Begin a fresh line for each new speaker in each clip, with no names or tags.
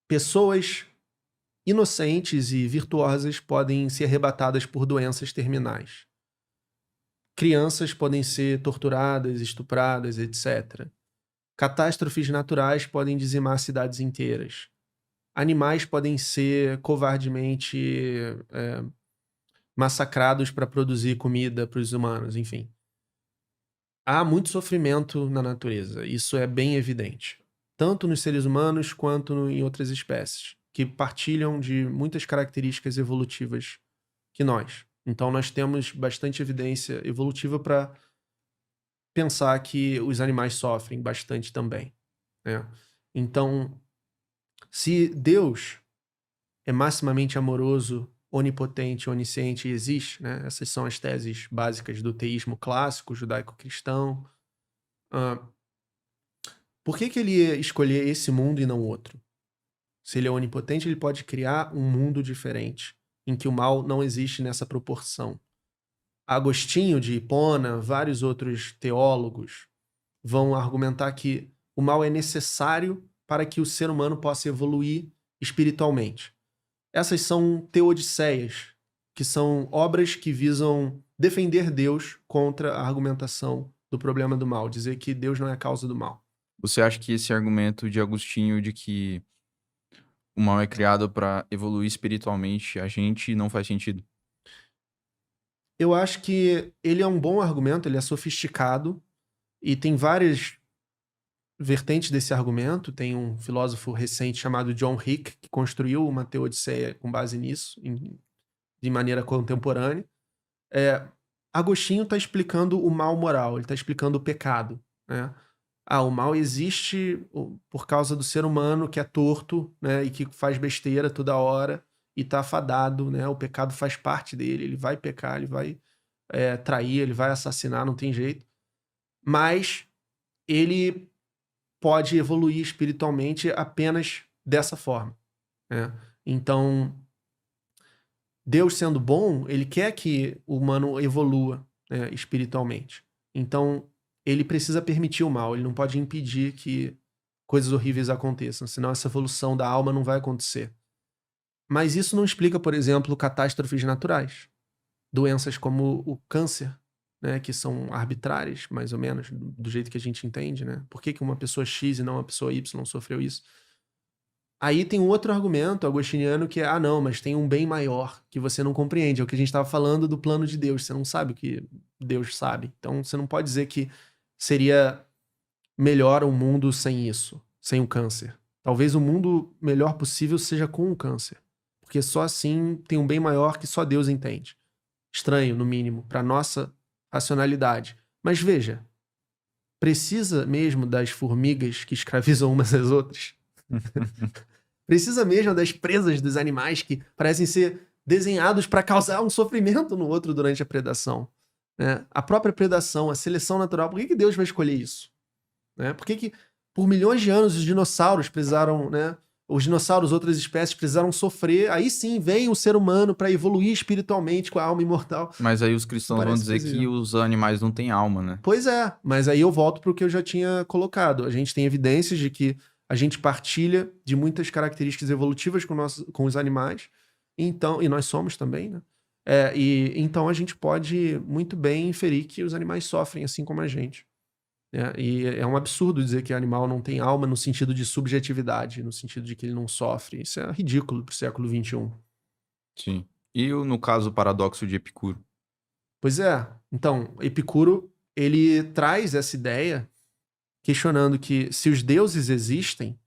pessoas inocentes e virtuosas podem ser arrebatadas por doenças terminais. Crianças podem ser torturadas, estupradas, etc. Catástrofes naturais podem dizimar cidades inteiras. Animais podem ser covardemente massacrados para produzir comida para os humanos, enfim. Há muito sofrimento na natureza, isso é bem evidente. Tanto nos seres humanos quanto em outras espécies, que partilham de muitas características evolutivas que nós. Então nós temos bastante evidência evolutiva para pensar que os animais sofrem bastante também, né? Então, se Deus é maximamente amoroso, onipotente, onisciente e existe, né? Essas são as teses básicas do teísmo clássico, judaico-cristão. Por que ele ia escolher esse mundo e não outro? Se ele é onipotente, ele pode criar um mundo diferente, em que o mal não existe nessa proporção. Agostinho de Hipona, vários outros teólogos vão argumentar que o mal é necessário para que o ser humano possa evoluir espiritualmente. Essas são teodiceias, que são obras que visam defender Deus contra a argumentação do problema do mal, dizer que Deus não é a causa do mal.
Você acha que esse argumento de Agostinho de que o mal é criado para evoluir espiritualmente a gente não faz sentido?
Eu acho que ele é um bom argumento, ele é sofisticado e tem várias vertentes desse argumento. Tem um filósofo recente chamado John Hick que construiu uma teodiceia com base nisso, de maneira contemporânea. Agostinho está explicando o mal moral, ele está explicando o pecado, né? O mal existe por causa do ser humano que é torto, né, e que faz besteira toda hora e está afadado, né? O pecado faz parte dele, ele vai pecar, ele vai trair, ele vai assassinar, não tem jeito. Mas ele pode evoluir espiritualmente apenas dessa forma, né? Então, Deus sendo bom, ele quer que o humano evolua, né, espiritualmente. Então, ele precisa permitir o mal, ele não pode impedir que coisas horríveis aconteçam, senão essa evolução da alma não vai acontecer. Mas isso não explica, por exemplo, catástrofes naturais. Doenças como o câncer, né, que são arbitrárias, mais ou menos, do jeito que a gente entende, né? Por que uma pessoa X e não uma pessoa Y sofreu isso? Aí tem um outro argumento agostiniano que é, não, mas tem um bem maior que você não compreende. É o que a gente estava falando do plano de Deus. Você não sabe o que Deus sabe. Então você não pode dizer que seria melhor um mundo sem isso, sem o câncer. Talvez o mundo melhor possível seja com o câncer. Porque só assim tem um bem maior que só Deus entende. Estranho, no mínimo, para nossa racionalidade. Mas veja, precisa mesmo das formigas que escravizam umas às outras? Precisa mesmo das presas dos animais que parecem ser desenhados para causar um sofrimento no outro durante a predação, né? A própria predação, a seleção natural, por que Deus vai escolher isso? Né? Por que por milhões de anos os dinossauros precisaram, né? Os dinossauros, outras espécies precisaram sofrer, aí sim vem o ser humano para evoluir espiritualmente com a alma imortal.
Mas aí os
Não
cristãos vão
parece
dizer que
plausível.
os animais não têm alma, né?
Pois é, mas aí eu volto para o que eu já tinha colocado. A gente tem evidências de que a gente partilha de muitas características evolutivas com os animais, então, e nós somos também, né? E então a gente pode muito bem inferir que os animais sofrem assim como a gente, né? E é um absurdo dizer que o animal não tem alma no sentido de subjetividade, no sentido de que ele não sofre. Isso é ridículo pro século XXI.
Sim. E no caso, o paradoxo de Epicuro?
Pois é. Então, Epicuro, ele traz essa ideia questionando que se os deuses existem,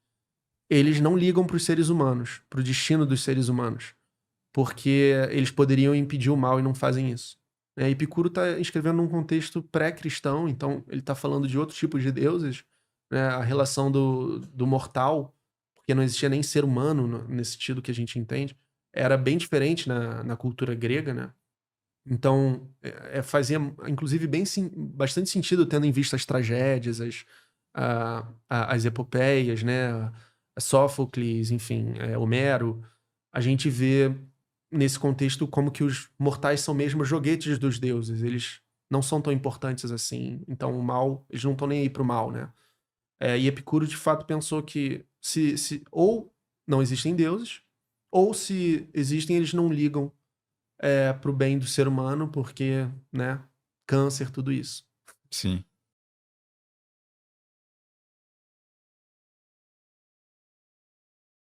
eles não ligam para os seres humanos, para o destino dos seres humanos, porque eles poderiam impedir o mal e não fazem isso. Epicuro está escrevendo num contexto pré-cristão, então ele está falando de outros tipos de deuses, né? A relação do mortal, porque não existia nem ser humano nesse sentido que a gente entende, era bem diferente na cultura grega, né? Então, fazia, inclusive, bastante sentido, tendo em vista as tragédias, as epopeias, né? Sófocles, enfim, Homero. A gente vê, nesse contexto, como que os mortais são mesmo joguetes dos deuses. Eles não são tão importantes assim. Então, o mal, eles não estão nem aí pro mal, né? E Epicuro, de fato, pensou que ou não existem deuses, ou se existem, eles não ligam pro bem do ser humano, porque, né, câncer, tudo isso.
Sim.